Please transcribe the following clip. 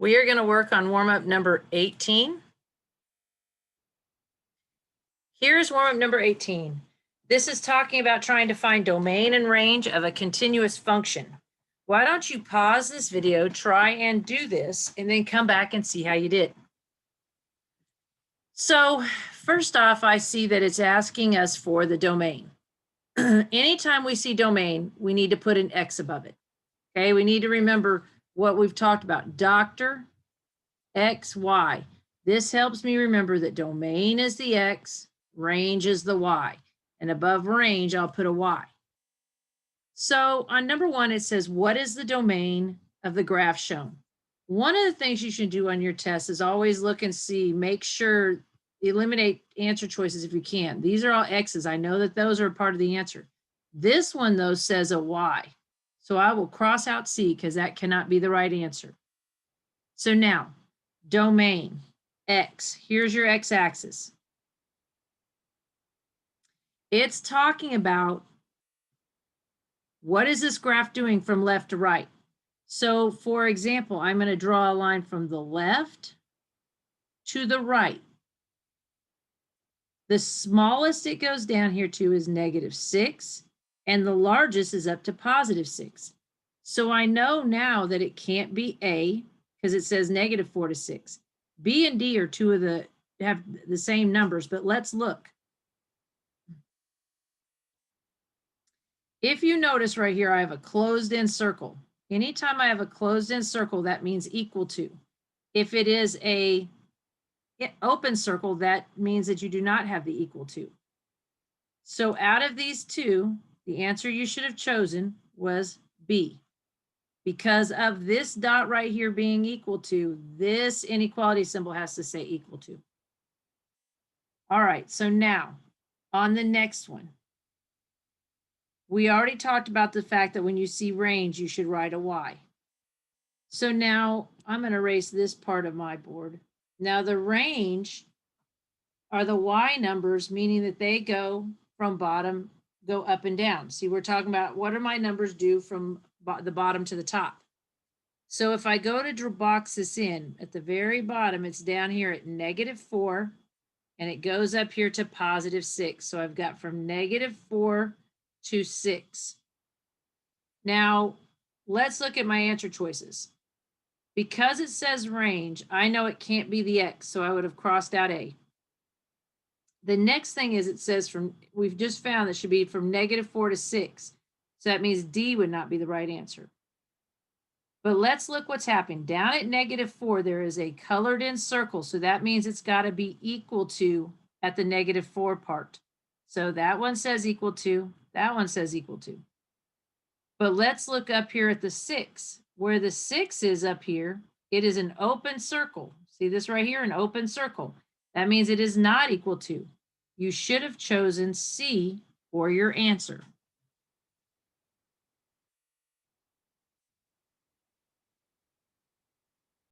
We are going to work on warm-up number 18. Here's warm-up number 18. This is talking about trying to find domain and range of a continuous function. Why don't you pause this video, try and do this, and then come back and see how you did. So first off, I see that it's asking us for the domain. Anytime we see domain, we need to put an X above it. Okay, we need to remember what we've talked about. Doctor, X, Y. This helps me remember that domain is the X, range is the Y. And above range, I'll put a Y. So on number 1, it says, what is the domain of the graph shown? One of the things you should do on your test is always look and see, make sure, eliminate answer choices if you can. These are all X's. I know that those are part of the answer. This one, though, says a Y. So I will cross out C because that cannot be the right answer. So now, domain, X. Here's your X-axis. It's talking about what is this graph doing from left to right. So for example, I'm going to draw a line from the left to the right. The smallest it goes down here to is -6, and the largest is up to +6. So I know now that it can't be A because it says -4 to 6. B and D are two of the have the same numbers, but let's look. If you notice right here, I have a closed-in circle. Anytime I have a closed-in circle, that means equal to. If it is a open circle, that means that you do not have the equal to. So out of these two, the answer you should have chosen was B. Because of this dot right here being equal to, this inequality symbol has to say equal to. All right, so now on the next one. We already talked about the fact that when you see range, you should write a Y. So now I'm going to erase this part of my board. Now the range are the Y numbers, meaning that they go from bottom, go up and down. See, we're talking about what do my numbers do from the bottom to the top. So if I go to box this in, at the very bottom, it's down here at -4, and it goes up here to +6. So I've got from -4 to 6. Now, let's look at my answer choices. Because it says range, I know it can't be the X, so I would have crossed out A. The next thing is it says from, we've just found that should be from -4 to 6. So that means D would not be the right answer. But let's look what's happening. Down at -4, there is a colored in circle. So that means it's got to be equal to at the -4 part. So that one says equal to. That one says equal to. But let's look up here at the 6. Where the 6 is up here, it is an open circle. See this right here, an open circle. That means it is not equal to. You should have chosen C for your answer.